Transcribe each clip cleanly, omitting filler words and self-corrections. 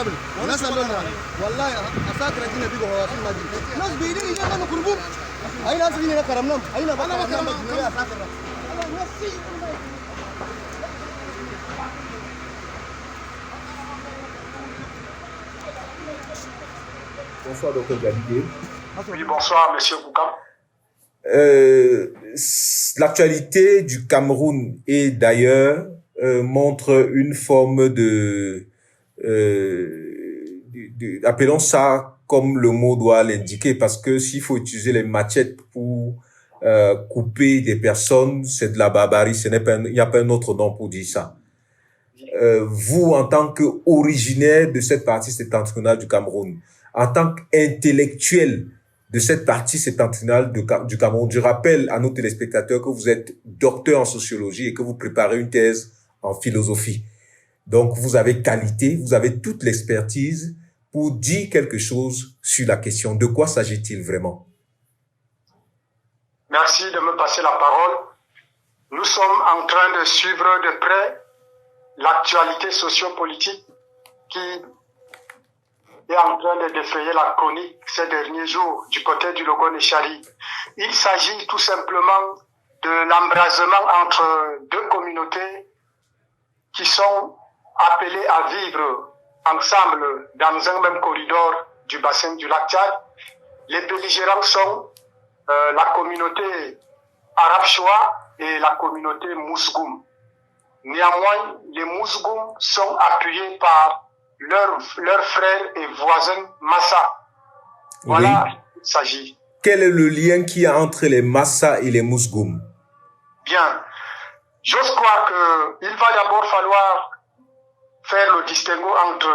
قبل الناس قالوا لنا والله اساكر الدين بيجوا هو في المدينه ناس بيدين يجي انا كربوم اي ناس بيجي كرمناهم اي انا ما كرمناهم Bonsoir, Dr. Gadigué. Oui, bonsoir, Monsieur Boukam. L'actualité du Cameroun et d'ailleurs montre une forme appelons ça comme le mot doit l'indiquer, parce que s'il faut utiliser les machettes pour couper des personnes, c'est de la barbarie. Il n'y a pas un autre nom pour dire ça. Vous, en tant qu'originaire de cette partie septentrionale du Cameroun, en tant qu'intellectuel de cette partie septentrionale du Cameroun, je rappelle à nos téléspectateurs que vous êtes docteur en sociologie et que vous préparez une thèse en philosophie. Donc, vous avez qualité, vous avez toute l'expertise pour dire quelque chose sur la question. De quoi s'agit-il vraiment? Merci de me passer la parole. Nous sommes en train de suivre de près l'actualité sociopolitique qui est en train de défrayer la chronique ces derniers jours du côté du Logo-Nechari. Il s'agit tout simplement de l'embrasement entre deux communautés qui sont appelées à vivre ensemble dans un même corridor du bassin du lac Tchad. Les belligérants sont la communauté arabe Shoa et la communauté Mousgoum. Néanmoins, les Mousgoum sont appuyés par leurs frères et voisins Massa. Voilà, oui. Il s'agit. Quel est le lien qu'il y a entre les Massa et les Mousgoum? Bien. J'ose croire qu'il va d'abord falloir faire le distinguo entre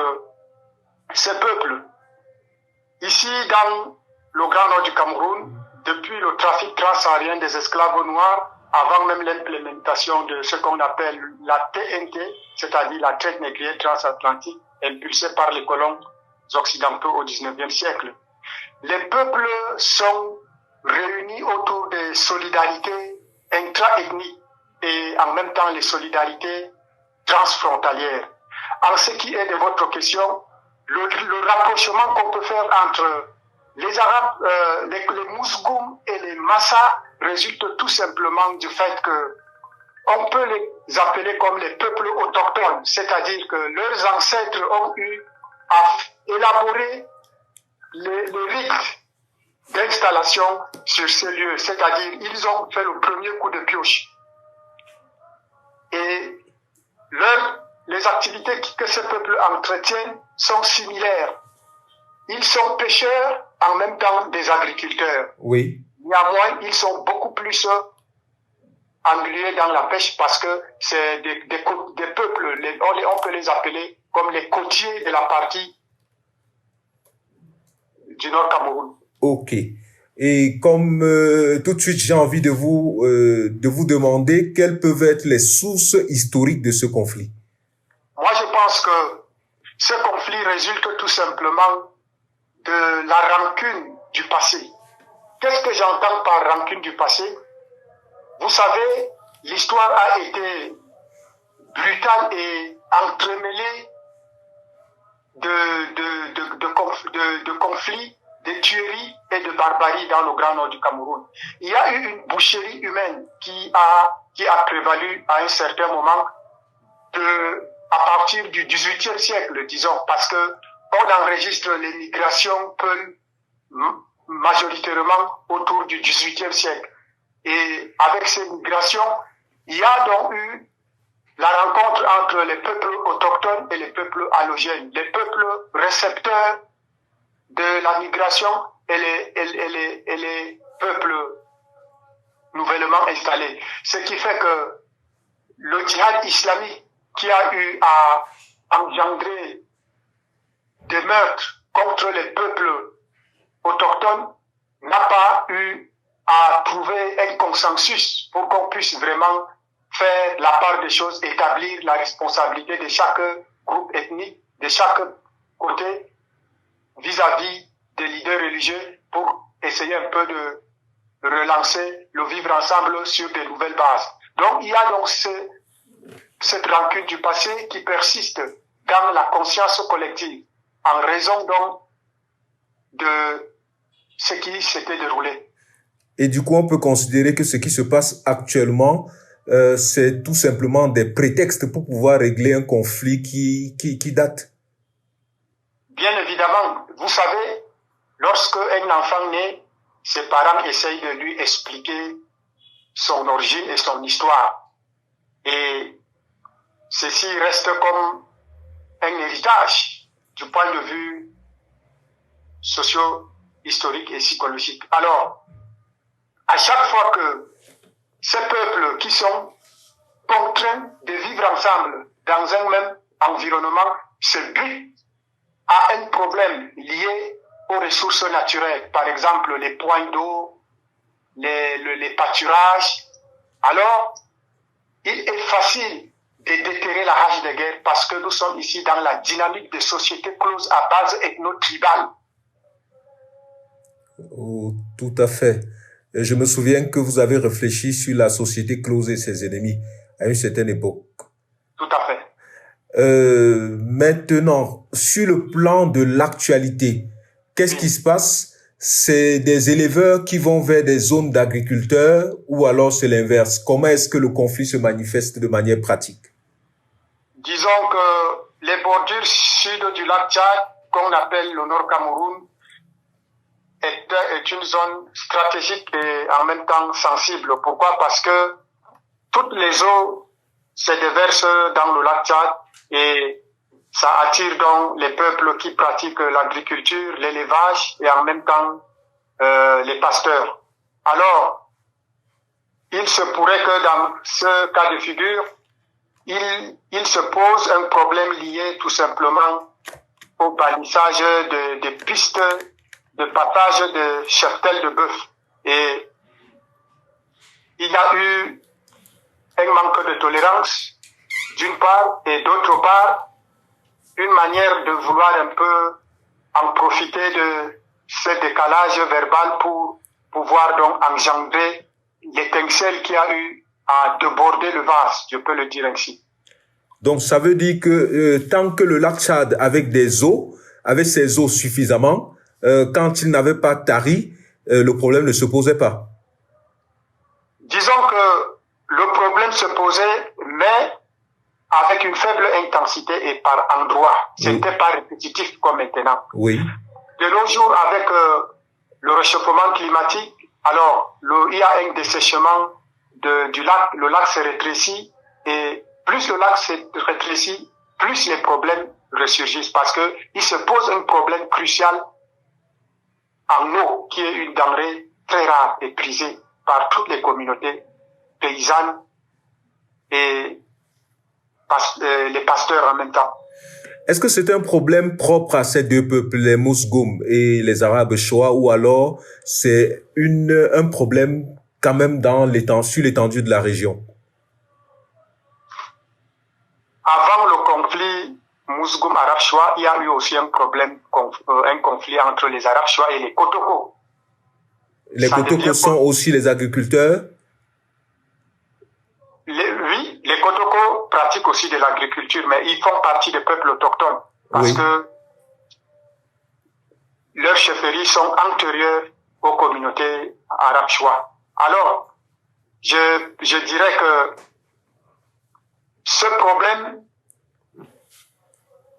ces peuples. Ici, dans le Grand Nord du Cameroun, depuis le trafic transsaharien des esclaves noirs, avant même l'implémentation de ce qu'on appelle la TNT, c'est-à-dire la traite négrière transatlantique, impulsée par les colons occidentaux au XIXe siècle. Les peuples sont réunis autour des solidarités intra-ethniques et en même temps les solidarités transfrontalières. En ce qui est de votre question, le rapprochement qu'on peut faire entre les Arabes, les Mousgoum et les Massa résulte tout simplement du fait que on peut les appeler comme les peuples autochtones, c'est-à-dire que leurs ancêtres ont eu à élaborer les rites d'installation sur ces lieux, c'est-à-dire ils ont fait le premier coup de pioche. Et les activités que ces peuples entretiennent sont similaires. Ils sont pêcheurs en même temps des agriculteurs. Oui. Néanmoins, ils sont beaucoup plus englués dans la pêche parce que c'est des peuples, on peut les appeler comme les côtiers de la partie du Nord Cameroun. Ok. Et comme tout de suite, j'ai envie de vous demander quelles peuvent être les sources historiques de ce conflit. Moi, je pense que ce conflit résulte tout simplement de la rancune du passé. Qu'est-ce que j'entends par rancune du passé? Vous savez, l'histoire a été brutale et entremêlée de conflits, de tueries et de barbarie dans le Grand Nord du Cameroun. Il y a eu une boucherie humaine qui a prévalu à un certain moment à partir du XVIIIe siècle, disons, parce que on enregistre les migrations majoritairement autour du XVIIIe siècle. Et avec ces migrations, il y a donc eu la rencontre entre les peuples autochtones et les peuples allogènes, les peuples récepteurs de la migration et les peuples nouvellement installés. Ce qui fait que le djihad islamique qui a eu à engendrer des meurtres contre les peuples autochtones n'a pas eu à trouver un consensus pour qu'on puisse vraiment faire la part des choses, établir la responsabilité de chaque groupe ethnique, de chaque côté, vis-à-vis des leaders religieux pour essayer un peu de relancer le vivre ensemble sur de nouvelles bases. Donc il y a donc cette rancune du passé qui persiste dans la conscience collective. en raison donc de ce qui s'était déroulé. Et du coup, on peut considérer que ce qui se passe actuellement, c'est tout simplement des prétextes pour pouvoir régler un conflit qui date. Bien évidemment, vous savez, lorsque un enfant naît, ses parents essayent de lui expliquer son origine et son histoire. Et ceci reste comme un héritage du point de vue socio-historique et psychologique. Alors, à chaque fois que ces peuples qui sont contraints de vivre ensemble dans un même environnement se butent à un problème lié aux ressources naturelles, par exemple les points d'eau, les pâturages, alors il est facile de déterrer la rage de guerre parce que nous sommes ici dans la dynamique de sociétés closes à base ethno-tribale. Oh, tout à fait. Et je me souviens que vous avez réfléchi sur la société close et ses ennemis à une certaine époque. Tout à fait. Maintenant, sur le plan de l'actualité, qu'est-ce qui se passe? C'est des éleveurs qui vont vers des zones d'agriculteurs ou alors c'est l'inverse? Comment est-ce que le conflit se manifeste de manière pratique? Disons que les bordures sud du lac Tchad, qu'on appelle le Nord Cameroun, est une zone stratégique et en même temps sensible. Pourquoi? Parce que toutes les eaux se déversent dans le lac Tchad et ça attire donc les peuples qui pratiquent l'agriculture, l'élevage et en même temps les pasteurs. Alors, il se pourrait que dans ce cas de figure, il se pose un problème lié tout simplement au bannissage des pistes de passage de cheptels de bœuf. Et il y a eu un manque de tolérance, d'une part, et d'autre part, une manière de vouloir un peu en profiter de ce décalage verbal pour pouvoir donc engendrer l'étincelle qui a eu à déborder le vase, je peux le dire ainsi. Donc, ça veut dire que tant que le lac Tchad avec ses eaux suffisamment, quand il n'avait pas tari, le problème ne se posait pas. Disons que le problème se posait, mais avec une faible intensité et par endroit. C'était pas répétitif comme maintenant. Oui. De nos jours, avec le réchauffement climatique, alors il y a un dessèchement du lac, le lac se rétrécit et plus le lac se rétrécit, plus les problèmes ressurgissent parce que il se pose un problème crucial en eau qui est une denrée très rare et prisée par toutes les communautés paysannes et les pasteurs en même temps. Est-ce que c'est un problème propre à ces deux peuples, les Mousgoum et les Arabes Shoa, ou alors c'est un problème quand même sur l'étendue de la région? Avant le conflit Mousgoum Arab Shoa, il y a eu aussi un conflit entre les Arabes Shoa et les Kotoko. Les Kotoko sont aussi les agriculteurs? Oui, les Kotoko pratiquent aussi de l'agriculture, mais ils font partie des peuples autochtones parce que leurs chefferies sont antérieures aux communautés arabes Shoa. Alors, je dirais que ce problème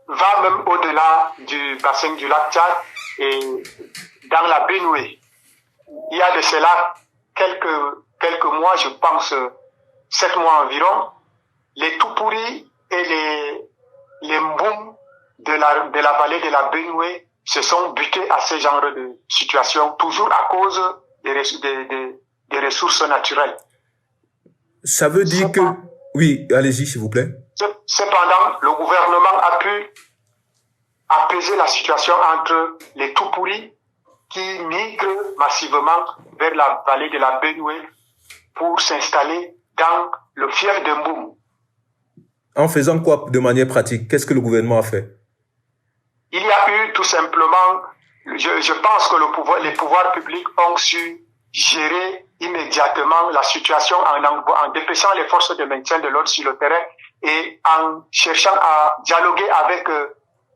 va même au-delà du bassin du lac Tchad et dans la Benoué. Il y a de cela quelques mois, je pense 7 mois environ, les Toupouri et les Mboum de la vallée de la Benoué se sont butés à ce genre de situation, toujours à cause des ressources naturelles. Ça veut dire que... Oui, allez-y, s'il vous plaît. Cependant, le gouvernement a pu apaiser la situation entre les Toupouri qui migrent massivement vers la vallée de la Benoué pour s'installer dans le fief de Mboum. En faisant quoi de manière pratique? Qu'est-ce que le gouvernement a fait? Il y a eu tout simplement, je pense que les pouvoirs publics ont su gérer immédiatement la situation en dépêchant les forces de maintien de l'ordre sur le terrain et en cherchant à dialoguer avec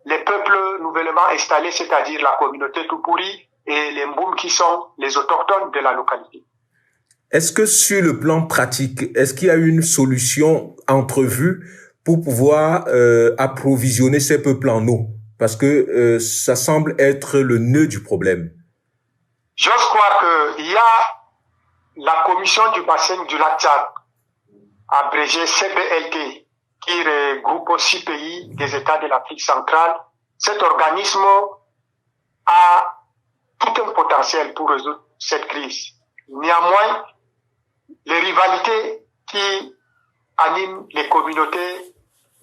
les peuples nouvellement installés, c'est-à-dire la communauté Tupuri et les Mboum qui sont les autochtones de la localité. Est-ce que sur le plan pratique, est-ce qu'il y a une solution entrevue pour pouvoir approvisionner ces peuples en eau? Parce que ça semble être le nœud du problème. J'ose croire qu'il y a la commission du bassin du lac Tchad, abrégée CBLT, qui regroupe 6 pays des États de l'Afrique centrale. Cet organisme a tout un potentiel pour résoudre cette crise. Néanmoins, les rivalités qui animent les communautés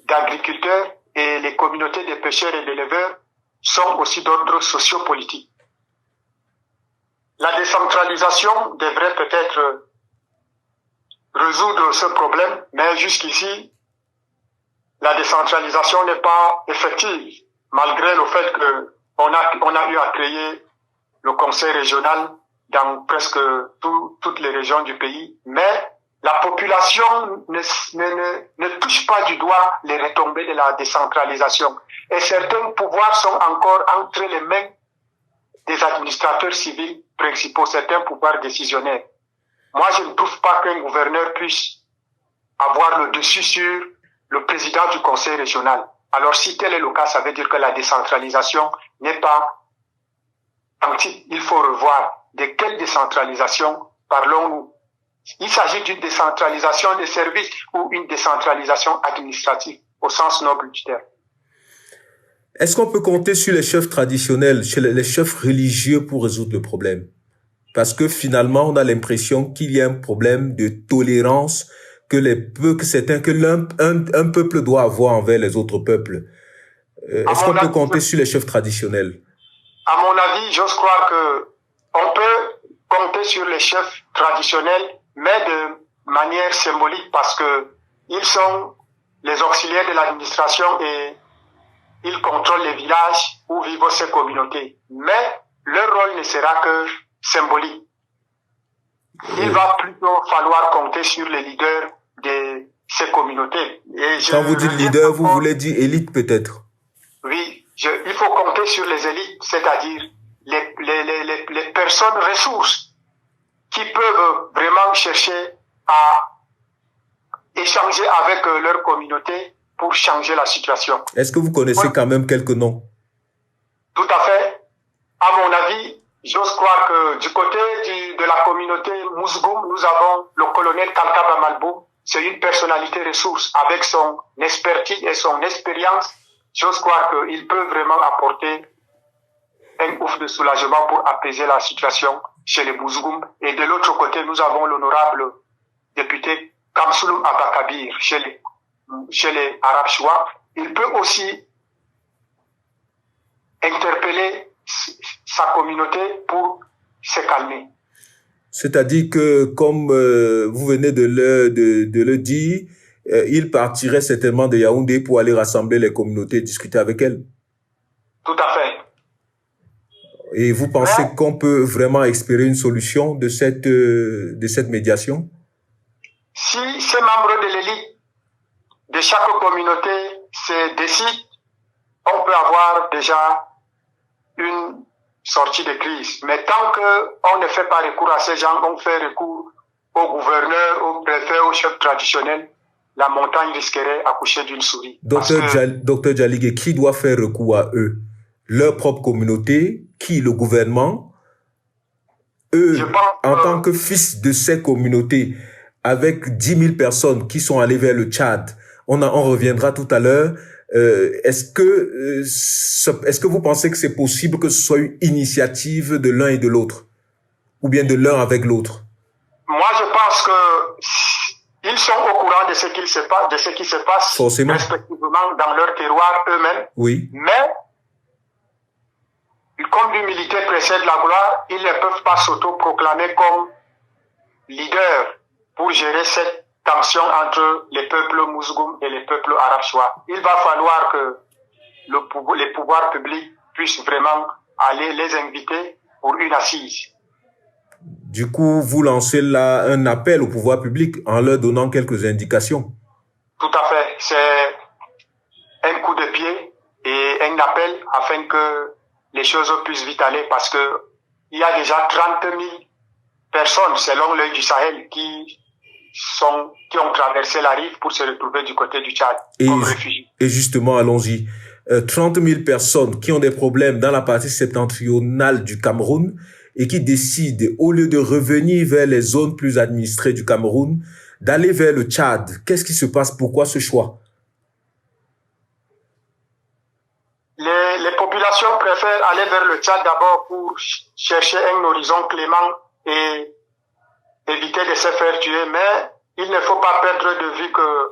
d'agriculteurs et les communautés de pêcheurs et d'éleveurs sont aussi d'ordre sociopolitique. La décentralisation devrait peut-être résoudre ce problème, mais jusqu'ici, la décentralisation n'est pas effective, malgré le fait qu'on a eu à créer le conseil régional dans presque toutes les régions du pays, mais la population ne touche pas du doigt les retombées de la décentralisation. Et certains pouvoirs sont encore entre les mains des administrateurs civils principaux, certains pouvoirs décisionnaires. Moi, je ne trouve pas qu'un gouverneur puisse avoir le dessus sur le président du conseil régional. Alors, si tel est le cas, ça veut dire que la décentralisation n'est pas antique. Il faut revoir de quelle décentralisation parlons-nous. Il s'agit d'une décentralisation des services ou une décentralisation administrative au sens noble du terme. Est-ce qu'on peut compter sur les chefs traditionnels, sur les chefs religieux pour résoudre le problème? Parce que finalement, on a l'impression qu'il y a un problème de tolérance que un peuple doit avoir envers les autres peuples. Est-ce qu'on peut compter sur les chefs traditionnels? À mon avis, j'ose croire que on peut compter sur les chefs traditionnels, mais de manière symbolique, parce que ils sont les auxiliaires de l'administration et ils contrôlent les villages où vivent ces communautés. Mais leur rôle ne sera que symbolique. Il va plutôt falloir compter sur les leaders de ces communautés. Et quand vous dites leader, vous voulez dire élite peut-être? Oui, il faut compter sur les élites, c'est-à-dire les personnes ressources qui peuvent vraiment chercher à échanger avec leur communauté pour changer la situation. Est-ce que vous connaissez quand même quelques noms? Tout à fait. À mon avis, j'ose croire que du côté de la communauté Mousgoum, nous avons le colonel Kalkaba Malbou. C'est une personnalité ressource avec son expertise et son expérience. J'ose croire qu'il peut vraiment apporter un ouf de soulagement pour apaiser la situation chez les Mousgoum. Et de l'autre côté, nous avons l'honorable député Kamsoulou Abakabir chez les Arabes Choua. Il peut aussi interpeller sa communauté pour se calmer. C'est-à-dire que, comme vous venez de le dire, il partirait certainement de Yaoundé pour aller rassembler les communautés et discuter avec elles. Tout à fait. Et vous pensez qu'on peut vraiment espérer une solution de cette médiation? Si ces membres de l'élite de chaque communauté se décident, on peut avoir déjà une sortie de crise. Mais tant qu'on ne fait pas recours à ces gens, on fait recours au gouverneur, au préfet, au chef traditionnel, la montagne risquerait accoucher d'une souris. Docteur Djaligé, qui doit faire recours à eux? Leur propre communauté? Qui? Le gouvernement? Eux, en tant que fils de ces communautés, avec 10 000 personnes qui sont allées vers le Tchad, on reviendra tout à l'heure. Est-ce que vous pensez que c'est possible que ce soit une initiative de l'un et de l'autre? Ou bien de l'un avec l'autre? Moi, je pense que ils sont au courant de ce qui se passe forcément, respectivement dans leur terroir eux-mêmes. Oui. Mais, comme l'humilité précède la gloire, ils ne peuvent pas s'auto-proclamer comme leaders pour gérer cette tension entre les peuples Mousgoum et les peuples arabes chois. Il va falloir que les pouvoirs publics puissent vraiment aller les inviter pour une assise. Du coup, vous lancez là un appel au pouvoir public en leur donnant quelques indications. Tout à fait. C'est un coup de pied et un appel afin que les choses puissent vite aller parce que il y a déjà 30 000 personnes, selon l'œil du Sahel, qui ont traversé la rive pour se retrouver du côté du Tchad comme réfugiés. Et justement, allons-y. 30 000 personnes qui ont des problèmes dans la partie septentrionale du Cameroun et qui décident, au lieu de revenir vers les zones plus administrées du Cameroun, d'aller vers le Tchad. Qu'est-ce qui se passe? Pourquoi ce choix? Les populations préfèrent aller vers le Tchad d'abord pour chercher un horizon clément et éviter de se faire tuer, mais il ne faut pas perdre de vue que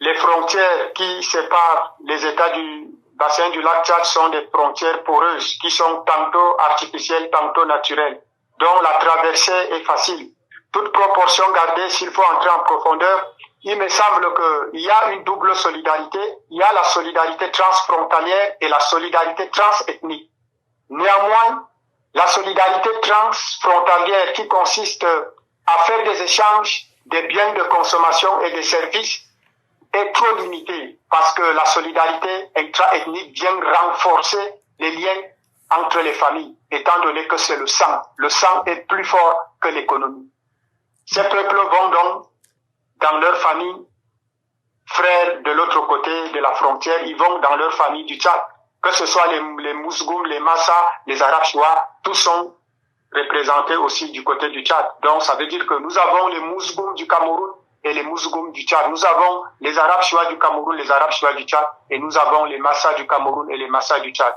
les frontières qui séparent les États du bassin du lac Tchad sont des frontières poreuses qui sont tantôt artificielles, tantôt naturelles, dont la traversée est facile. Toute proportion gardée, s'il faut entrer en profondeur, il me semble qu'il y a une double solidarité. Il y a la solidarité transfrontalière et la solidarité transethnique. Néanmoins, la solidarité transfrontalière qui consiste à faire des échanges des biens de consommation et des services est trop limitée parce que la solidarité intra-ethnique vient renforcer les liens entre les familles, étant donné que c'est le sang. Le sang est plus fort que l'économie. Ces peuples vont donc dans leur famille, frères de l'autre côté de la frontière, ils vont dans leur famille du Tchad. Que ce soit les Mousgoum, les Massa, les Arabes Choua, tous sont représentés aussi du côté du Tchad. Donc ça veut dire que nous avons les Mousgoum du Cameroun et les Mousgoum du Tchad. Nous avons les Arabes Choua du Cameroun, les Arabes Choua du Tchad, et nous avons les Massa du Cameroun et les Massa du Tchad.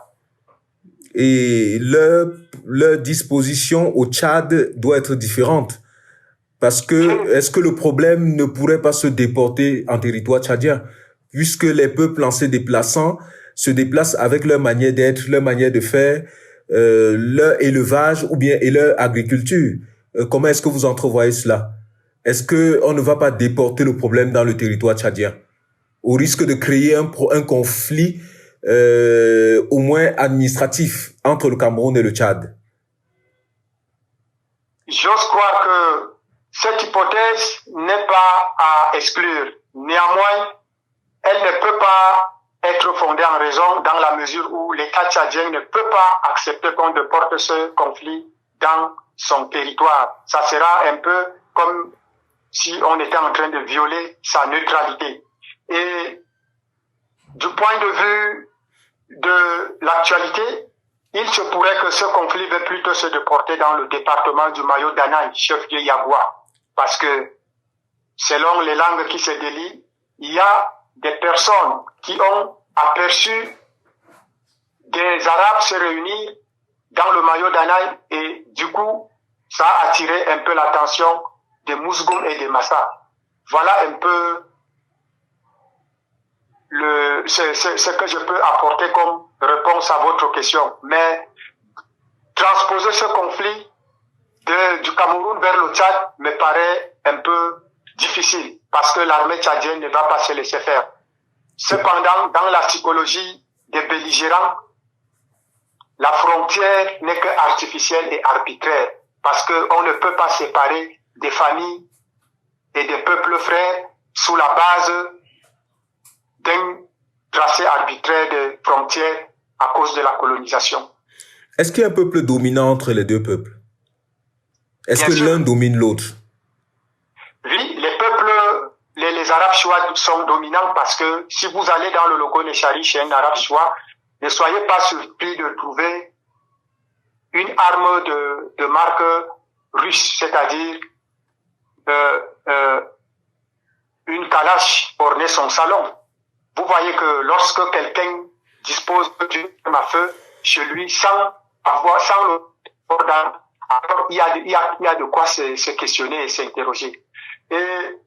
Et leur disposition au Tchad doit être différente. Parce que, est-ce que le problème ne pourrait pas se déporter en territoire tchadien? Puisque les peuples en se déplaçant, se déplacent avec leur manière d'être, leur manière de faire, leur élevage ou bien et leur agriculture. Comment est-ce que vous entrevoyez cela? Est-ce que on ne va pas déporter le problème dans le territoire tchadien? Au risque de créer un conflit, au moins administratif, entre le Cameroun et le Tchad? J'ose croire que cette hypothèse n'est pas à exclure. Néanmoins, elle ne peut pas être fondée en raison dans la mesure où l'État tchadien ne peut pas accepter qu'on déporte ce conflit dans son territoire. Ça sera un peu comme si on était en train de violer sa neutralité. Et du point de vue de l'actualité, il se pourrait que ce conflit va plutôt se déporter dans le département du Mayo-Danaï, chef-lieu Yagua. Parce que, selon les langues qui se délient, il y a des personnes qui ont aperçu des Arabes se réunir dans le Mayo-Danaï et du coup, ça a attiré un peu l'attention des Mousgoum et des Massa. Voilà un peu ce que je peux apporter comme réponse à votre question. Mais transposer ce conflit du Cameroun vers le Tchad me paraît un peu difficile parce que l'armée tchadienne ne va pas se laisser faire. Cependant, dans la psychologie des belligérants, la frontière n'est que artificielle et arbitraire parce qu'on ne peut pas séparer des familles et des peuples frères sous la base d'un tracé arbitraire de frontières à cause de la colonisation. Est-ce qu'il y a un peuple dominant entre les deux peuples? Est-ce que l'un domine l'autre? Oui, les peuples, les Arabes Choua sont dominants parce que si vous allez dans le Logo Nechari chez un Arabe Choua, ne soyez pas surpris de trouver une arme de marque russe, c'est-à-dire une calache ornée son salon. Vous voyez que lorsque quelqu'un dispose d'une arme à feu chez lui sans le port d'arme, alors il y a de quoi se questionner et s'interroger. Et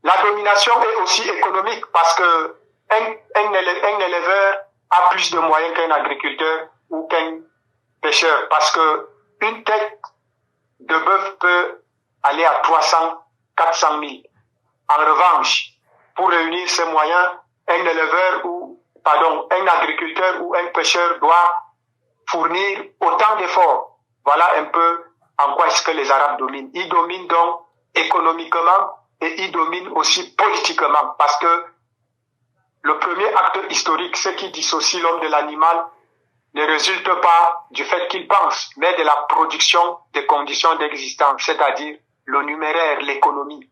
la domination est aussi économique parce que un éleveur a plus de moyens qu'un agriculteur ou qu'un pêcheur parce que une tête de bœuf peut aller à 300, 400 000. En revanche, pour réunir ces moyens, un agriculteur ou un pêcheur doit fournir autant d'efforts. Voilà un peu en quoi est-ce que les Arabes dominent. Ils dominent donc économiquement et ils dominent aussi politiquement parce que le premier acte historique, ce qui dissocie l'homme de l'animal, ne résulte pas du fait qu'il pense, mais de la production des conditions d'existence, c'est-à-dire le numéraire, l'économie.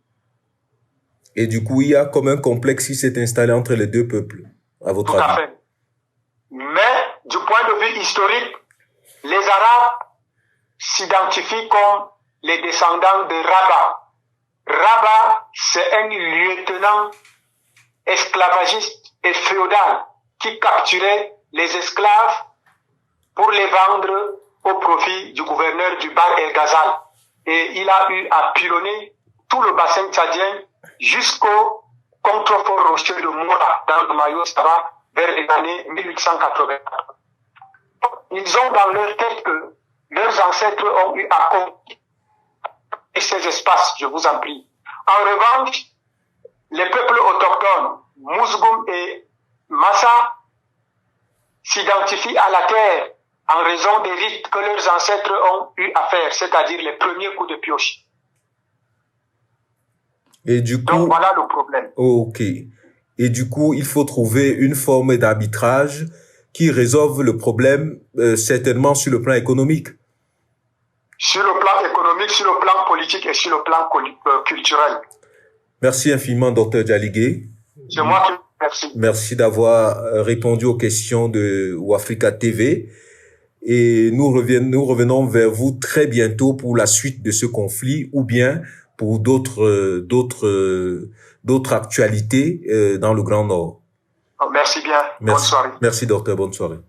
Et du coup, il y a comme un complexe qui s'est installé entre les deux peuples, à votre avis. Tout à fait. Mais du point de vue historique, les Arabes s'identifient comme les descendants de Rabat. Rabat, c'est un lieutenant esclavagiste et féodal qui capturait les esclaves pour les vendre au profit du gouverneur du Bahr el Ghazal. Et il a eu à pilonner tout le bassin tchadien jusqu'au contrefort rocheux de Moura dans le Mayo Sava vers les années 1880. Ils ont dans leur tête que leurs ancêtres ont eu à conquérir ces espaces, je vous en prie. En revanche, les peuples autochtones, Mouzgoum et Massa, s'identifient à la terre en raison des rites que leurs ancêtres ont eu à faire, c'est-à-dire les premiers coups de pioche. Et du coup, donc voilà le problème. Ok. Et du coup, il faut trouver une forme d'arbitrage qui résolve le problème, certainement sur le plan économique. Sur le plan économique, sur le plan politique et sur le plan culturel. Merci infiniment, Dr Dialigué. C'est moi qui vous remercie. Merci d'avoir répondu aux questions de Ouafrica TV. Et nous revenons vers vous très bientôt pour la suite de ce conflit ou bien pour d'autres actualités dans le Grand Nord. Merci bien. Bonne soirée. Merci, docteur. Bonne soirée.